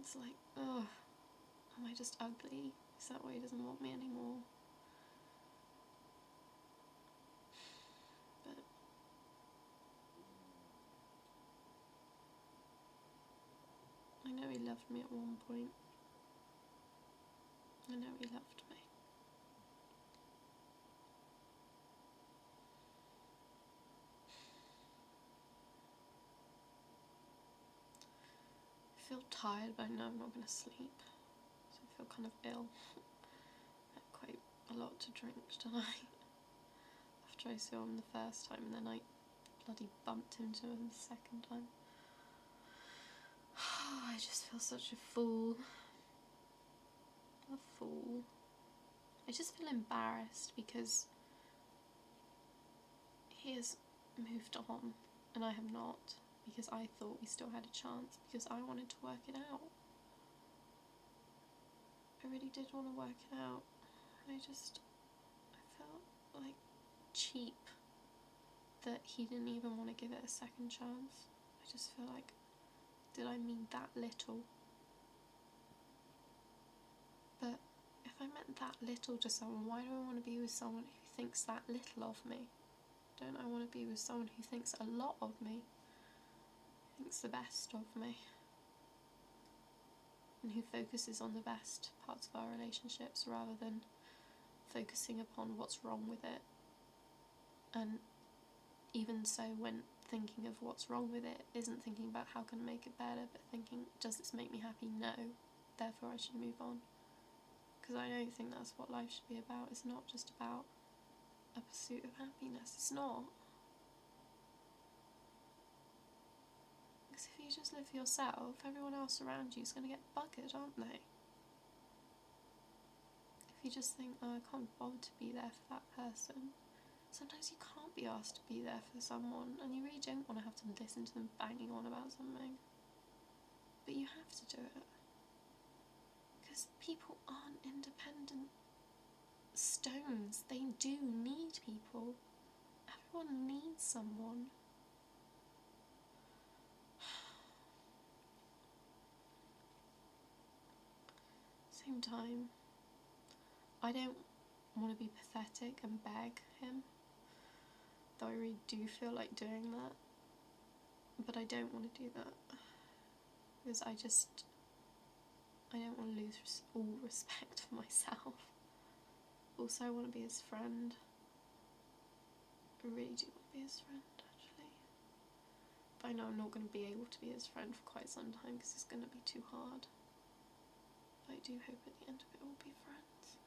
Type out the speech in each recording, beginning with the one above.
It's like, oh, am I just ugly? Is that why he doesn't want me anymore? But I know he loved me at one point. I know he loved me. I feel tired, but I know I'm not going to sleep. So I feel kind of ill. I had quite a lot to drink tonight. After I saw him the first time, and then I bloody bumped into him the second time. I just feel such a fool. A fool. I just feel embarrassed because he has moved on and I have not, because I thought we still had a chance, because I wanted to work it out. I really did want to work it out. I felt like cheap that he didn't even want to give it a second chance. I just feel like, did I mean that little? But if I meant that little to someone, why do I want to be with someone who thinks that little of me? Don't I want to be with someone who thinks a lot of me? Who thinks the best of me? And who focuses on the best parts of our relationships rather than focusing upon what's wrong with it. And even so, when thinking of what's wrong with it, isn't thinking about how can I make it better, but thinking, does this make me happy? No, therefore I should move on. Because I don't think that's what life should be about. It's not just about a pursuit of happiness. It's not. Because if you just live for yourself, everyone else around you is going to get buggered, aren't they? If you just think, oh, I can't be bothered to be there for that person. Sometimes you can't be asked to be there for someone, and you really don't want to have to listen to them banging on about something. But you have to do it. Because people aren't independent stones. They do need people. Everyone needs someone. Same time, I don't want to be pathetic and beg him, though I really do feel like doing that. But I don't want to do that, because I don't want to lose all respect for myself. Also, I want to be his friend. I really do want to be his friend, actually. But I know I'm not going to be able to be his friend for quite some time because it's going to be too hard. But I do hope at the end of it we'll be friends.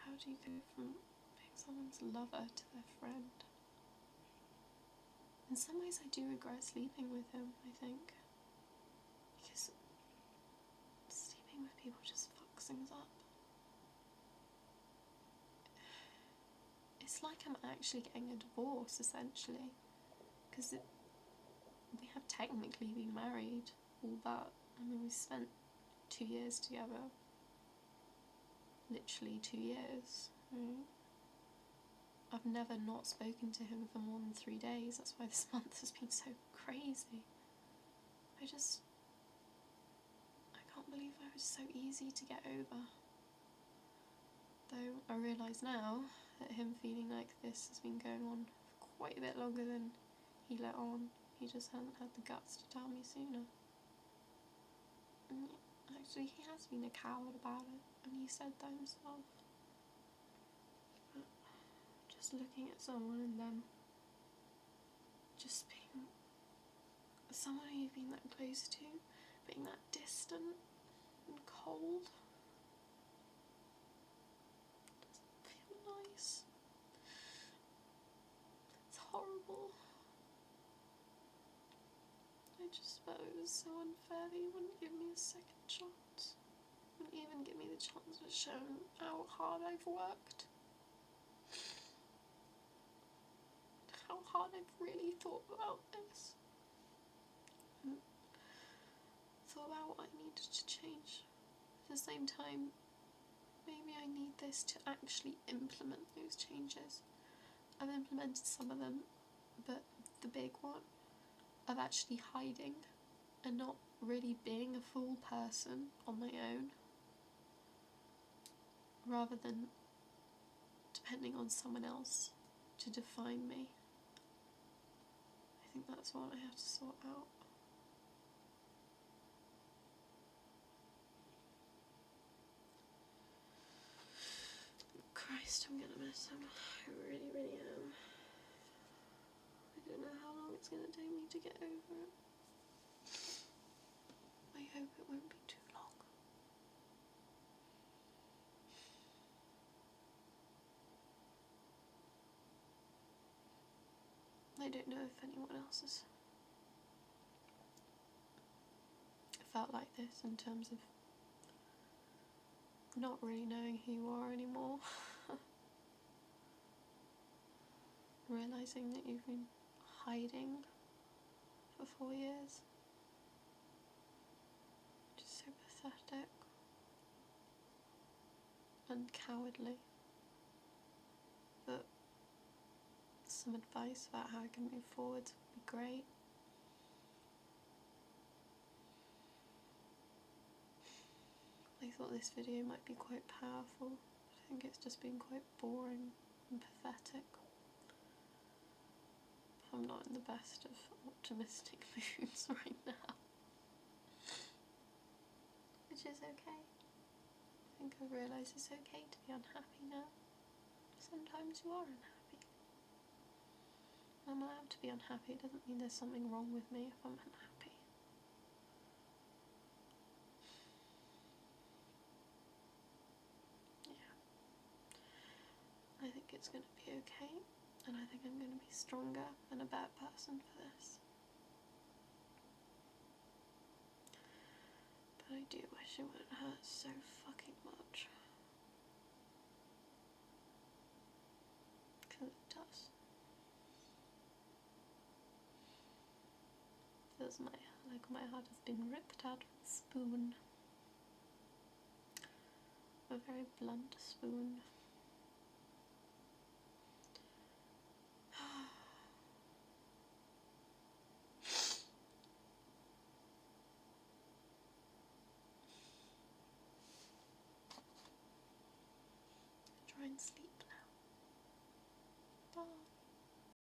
How do you go from being someone's lover to their friend? In some ways I do regret sleeping with him, I think. Because sleeping with people just fucks things up. It's like I'm actually getting a divorce, essentially. Because we have technically been married, all but. I mean, we spent 2 years together. Literally 2 years. Right? I've never not spoken to him for more than 3 days. That's why this month has been so crazy. I can't believe I was so easy to get over. Though I realise now that him feeling like this has been going on for quite a bit longer than he let on. He just hadn't had the guts to tell me sooner. And actually, he has been a coward about it, and he said that himself. But just looking at someone and then just being someone who you've been that close to, being that distant and cold, doesn't feel nice. It's horrible. I just thought it was so unfair that he wouldn't give me a second chance. Wouldn't even give me the chance to show him how hard I've worked. How hard I've really thought about this. And thought about what I needed to change. At the same time, maybe I need this to actually implement those changes. I've implemented some of them, but the big one of actually hiding and not really being a full person on my own, rather than depending on someone else to define me. I think that's what I have to sort out. Christ, I'm gonna miss him. I really, really am. I don't know how long it's gonna take me to get over it. I hope it won't be too long. I don't know if anyone else has felt like this in terms of not really knowing who you are anymore. Realising that you've been hiding for 4 years. Just so pathetic and cowardly. But some advice about how I can move forwards would be great. I thought this video might be quite powerful, but I think it's just been quite boring and pathetic. I'm not in the best of optimistic moods right now. Which is okay. I think I realise it's okay to be unhappy now. Sometimes you are unhappy. I'm allowed to be unhappy. It doesn't mean there's something wrong with me if I'm unhappy. I think it's going to be okay, and I think I'm going to be stronger and a better person for this. But I do wish it wouldn't hurt so fucking much. Because it does. Feels like my heart has been ripped out with a spoon. A very blunt spoon. Try and sleep now.